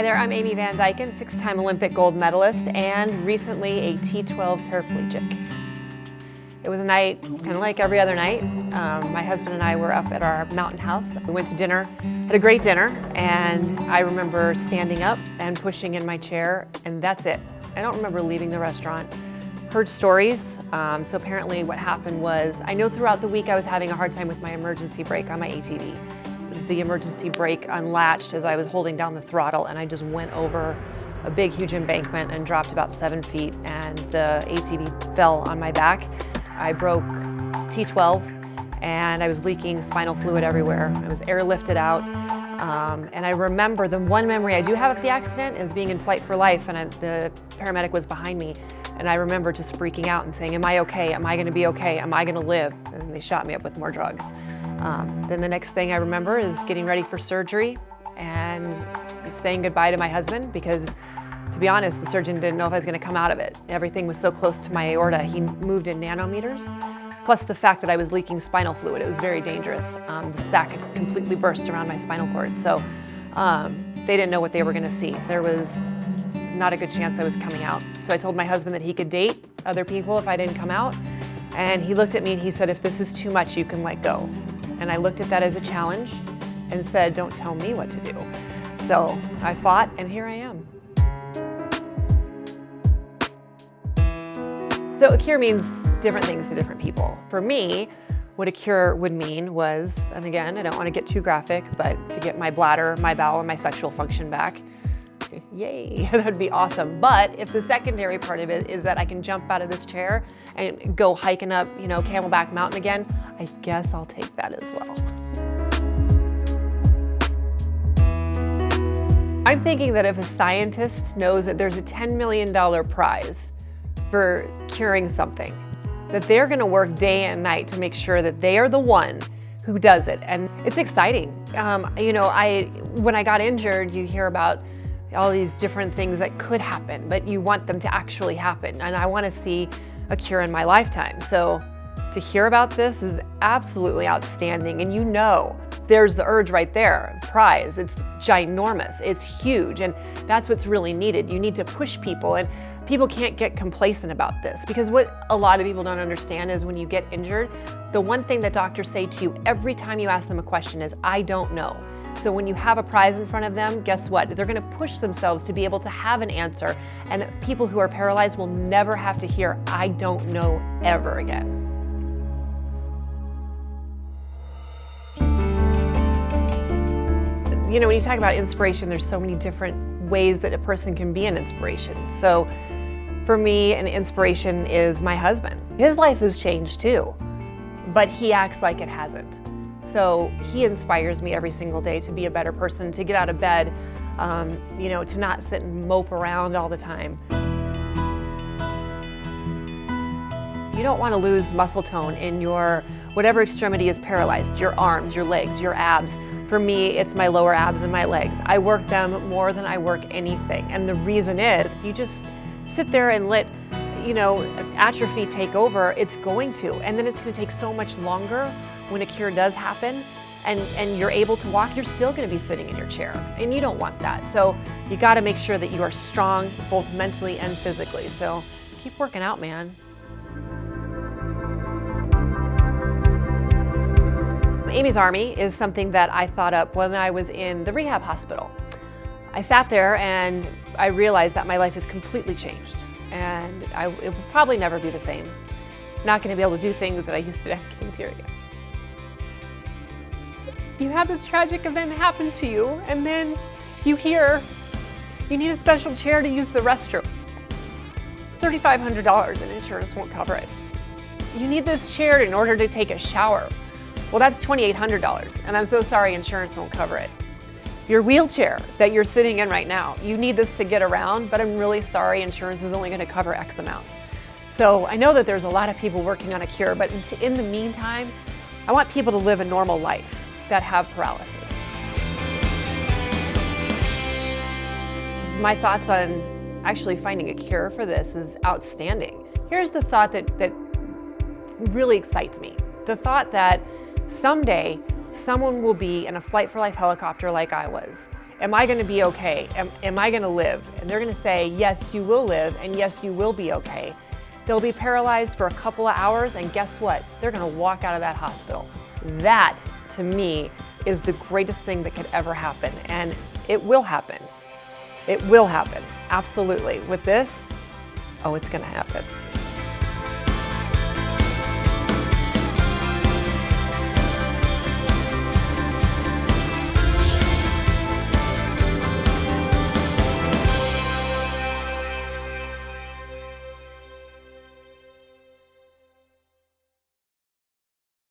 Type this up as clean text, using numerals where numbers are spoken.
Hi there, I'm Amy Van Dyken, 6-time Olympic gold medalist and recently a T12 paraplegic. It was a night kind of like every other night. My husband and I were up at our mountain house. We went to dinner, had a great dinner, and I remember standing up and pushing in my chair, and that's it. I don't remember leaving the restaurant. Heard stories, so apparently what happened was, I know throughout the week I was having a hard time with my emergency brake on my ATV. The emergency brake unlatched as I was holding down the throttle, and I just went over a big, huge embankment and dropped about 7 feet, and the ATV fell on my back. I broke T12, and I was leaking spinal fluid everywhere. I was airlifted out, and I remember the one memory I do have of the accident is being in flight for life, and the paramedic was behind me, and I remember just freaking out and saying, am I okay? Am I gonna be okay? Am I gonna live? And they shot me up with more drugs. Then the next thing I remember is getting ready for surgery and saying goodbye to my husband because, to be honest, the surgeon didn't know if I was going to come out of it. Everything was so close to my aorta. He moved in nanometers, plus the fact that I was leaking spinal fluid. It was very dangerous. The sac had completely burst around my spinal cord, so they didn't know what they were going to see. There was not a good chance I was coming out. So I told my husband that he could date other people if I didn't come out, and he looked at me and he said, if this is too much, you can let go. And I looked at that as a challenge and said, don't tell me what to do. So I fought, and here I am. So a cure means different things to different people. For me, what a cure would mean was, and again, I don't want to get too graphic, but to get my bladder, my bowel, and my sexual function back. Yay, that'd be awesome. But if the secondary part of it is that I can jump out of this chair and go hiking up, Camelback Mountain again, I guess I'll take that as well. I'm thinking that if a scientist knows that there's a $10 million prize for curing something, that they're gonna work day and night to make sure that they are the one who does it. And it's exciting. When I got injured, you hear about all these different things that could happen, but you want them to actually happen. And I want to see a cure in my lifetime. So to hear about this is absolutely outstanding. And there's the urge right there, prize. It's ginormous, it's huge. And that's what's really needed. You need to push people, and people can't get complacent about this, because what a lot of people don't understand is when you get injured, the one thing that doctors say to you every time you ask them a question is, I don't know. So when you have a prize in front of them, guess what? They're going to push themselves to be able to have an answer. And people who are paralyzed will never have to hear, I don't know, ever again. When you talk about inspiration, there's so many different ways that a person can be an inspiration. So for me, an inspiration is my husband. His life has changed too, but he acts like it hasn't. So he inspires me every single day to be a better person, to get out of bed, to not sit and mope around all the time. You don't want to lose muscle tone in your whatever extremity is paralyzed, your arms, your legs, your abs. For me, it's my lower abs and my legs. I work them more than I work anything. And the reason is, if you just sit there and let atrophy take over, it's going to. And then it's going to take so much longer when a cure does happen and you're able to walk, you're still going to be sitting in your chair. And you don't want that. So you got to make sure that you are strong, both mentally and physically. So keep working out, man. Amy's Army is something that I thought up when I was in the rehab hospital. I sat there and I realized that my life has completely changed. And it will probably never be the same. I'm not going to be able to do things that I used to. Can't hear you. You have this tragic event happen to you, and then you hear you need a special chair to use the restroom. It's $3,500 and insurance won't cover it. You need this chair in order to take a shower. Well, that's $2,800, and I'm so sorry, insurance won't cover it. Your wheelchair that you're sitting in right now, you need this to get around, but I'm really sorry, insurance is only going to cover X amount. So I know that there's a lot of people working on a cure, but in the meantime, I want people to live a normal life that have paralysis. My thoughts on actually finding a cure for this is outstanding. Here's the thought that really excites me. The thought that someday someone will be in a Flight for Life helicopter like I was, am I gonna be okay? Am I gonna live? And they're gonna say, yes, you will live, and yes, you will be okay. They'll be paralyzed for a couple of hours, and guess what? They're gonna walk out of that hospital. That, to me, is the greatest thing that could ever happen, and it will happen. It will happen, absolutely. With this, oh, it's gonna happen.